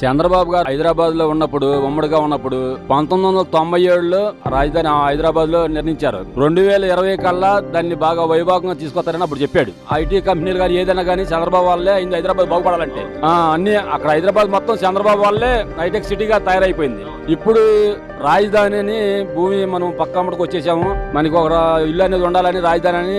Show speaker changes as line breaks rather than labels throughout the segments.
చంద్రబాబు గారు హైదరాబాద్ లో ఉన్నప్పుడు ఉమ్మడిగా ఉన్నప్పుడు 1997లో రాజధాని హైదరాబాద్ లో నిర్ణయించారు. 2020 కల్లా దాన్ని బాగా వైభాగంగా తీసుకొస్తారని అప్పుడు చెప్పాడు. ఐటీ కంపెనీలు కానీ ఏదైనా కానీ చంద్రబాబు వాళ్ళే అయింది హైదరాబాద్ బాగుపడాలంటే. అన్ని అక్కడ హైదరాబాద్ మొత్తం చంద్రబాబు వాళ్ళే హైటెక్ సిటీగా తయారైపోయింది. ఇప్పుడు రాజధానిని భూమి మనం పక్కమ్మడికి వచ్చేసాము, మనకి ఒక ఇల్లు అనేది ఉండాలని రాజధాని అని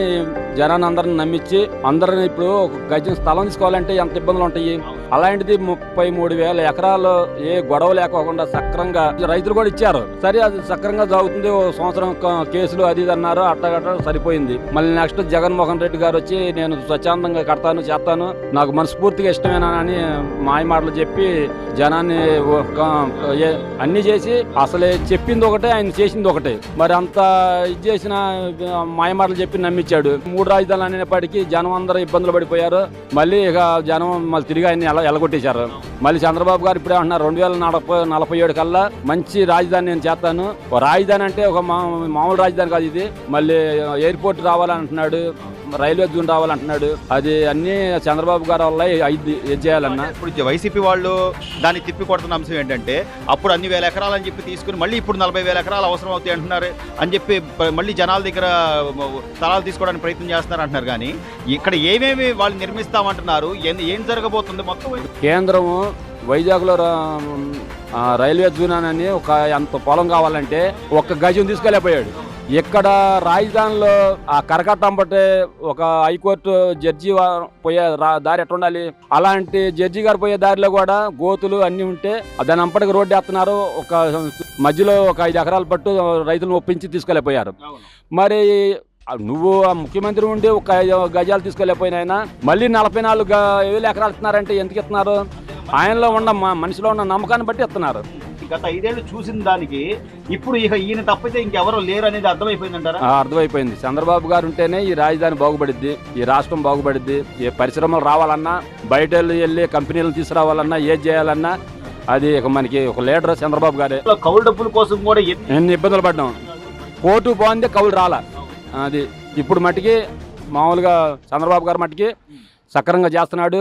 జనాన్ని అందరిని నమ్మించి అందరిని ఇప్పుడు ఒక గజం స్థలం తీసుకోవాలంటే ఎంత ఇబ్బందులు ఉంటాయి. అలాంటిది 33,000 ఎకరాలు ఏ గొడవ లేకోకుండా సక్రంగా రైతులు కూడా ఇచ్చారు. సరే అది సక్రంగా జరుగుతుంది. ఓ సంవత్సరం కేసులు అది ఇది అన్నారు, అట్టగట్ట సరిపోయింది. మళ్ళీ నెక్స్ట్ జగన్మోహన్ రెడ్డి గారు వచ్చి నేను స్వచ్ఛందంగా కడతాను చేస్తాను, నాకు మనస్ఫూర్తిగా ఇష్టమేనా అని మాయ మాటలు చెప్పి జనాన్ని అన్ని చేసి అసలే చెప్పింది ఒకటే ఆయన చేసింది ఒకటే. మరి అంత ఇది చేసిన మాయ మాటలు చెప్పి నమ్మించాడు. 3 రాజధానులు అనేప్పటికీ జనం అందరూ ఇబ్బందులు పడిపోయారు. మళ్ళీ ఇక జనం మళ్ళీ తిరిగి ఆయన ఎలగొట్టేశారు. మళ్ళీ చంద్రబాబు గారు ఇప్పుడే అంటున్నారు 2047 కల్లా మంచి రాజధాని నేను చేస్తాను. రాజధాని అంటే ఒక మామూలు రాజధాని కాదు ఇది. మళ్ళీ ఎయిర్పోర్ట్ రావాలంటున్నాడు, రైల్వే జోన్ రావాలంటున్నాడు. అది అన్ని చంద్రబాబు గారి వల్ల ఇది చేయాలన్నా.
ఇప్పుడు వైసీపీ వాళ్ళు దాన్ని తిప్పి కొడుతున్న అంశం ఏంటంటే అప్పుడు అన్ని వేల ఎకరాలు అని చెప్పి తీసుకుని మళ్ళీ ఇప్పుడు 40,000 ఎకరాలు అవసరం అవుతాయి అంటున్నారు అని చెప్పి మళ్ళీ జనాల దగ్గర స్థలాలు తీసుకోవడానికి ప్రయత్నం చేస్తున్నారు అంటున్నారు. కానీ ఇక్కడ ఏమేమి వాళ్ళు నిర్మిస్తామంటున్నారు, ఏం జరగబోతుంది మొత్తం?
కేంద్రము వైజాగ్లో రైల్వే జోన్ అని ఒక ఎంత పొలం కావాలంటే ఒక్క గజం తీసుకెళ్ళిపోయాడు. ఇక్కడ రాజధానిలో ఆ కరకట్టం బట్టే ఒక హైకోర్టు జడ్జి పోయే దారి ఎట్లా ఉండాలి, అలాంటి జడ్జి గారు పోయే దారిలో కూడా గోతులు అన్ని ఉంటే దాని అంపటికి రోడ్డు వేస్తున్నారు. ఒక మధ్యలో ఒక 5 ఎకరాల పట్టు రైతులను ఒప్పించి తీసుకెళ్ళిపోయారు. మరి నువ్వు ముఖ్యమంత్రి ఉండి ఒక 5 గజాలు తీసుకెళ్ళిపోయినా మళ్ళీ 44,000 ఎకరాలు ఇస్తున్నారంటే ఎందుకు ఇస్తున్నారు? ఆయనలో ఉన్న మనిషిలో ఉన్న నమ్మకాన్ని బట్టి ఇస్తున్నారు.
గత 5 ఏళ్ళు చూసిన దానికి ఇప్పుడు ఇక ఈయన తప్పితే ఇంకెవరో లేరు అనేది అర్థమైపోయిందంటారా?
అర్థమైపోయింది. చంద్రబాబు గారు ఉంటేనే ఈ రాజధాని బాగుపడిద్ది, ఈ రాష్ట్రం బాగుపడిద్ది. ఏ పరిశ్రమలు రావాలన్నా, బయట వెళ్ళి కంపెనీలను తీసుకురావాలన్నా, ఏది చేయాలన్నా అది మనకి ఒక లీడర్ చంద్రబాబు గారే.
కౌలు డబ్బుల కోసం కూడా
ఎన్ని ఇబ్బందులు పడ్డాం. కోర్టు బాగుంది, కౌలు రాలా. అది ఇప్పుడు మట్టికి మామూలుగా చంద్రబాబు గారు మట్టికి సక్రంగా చేస్తున్నాడు.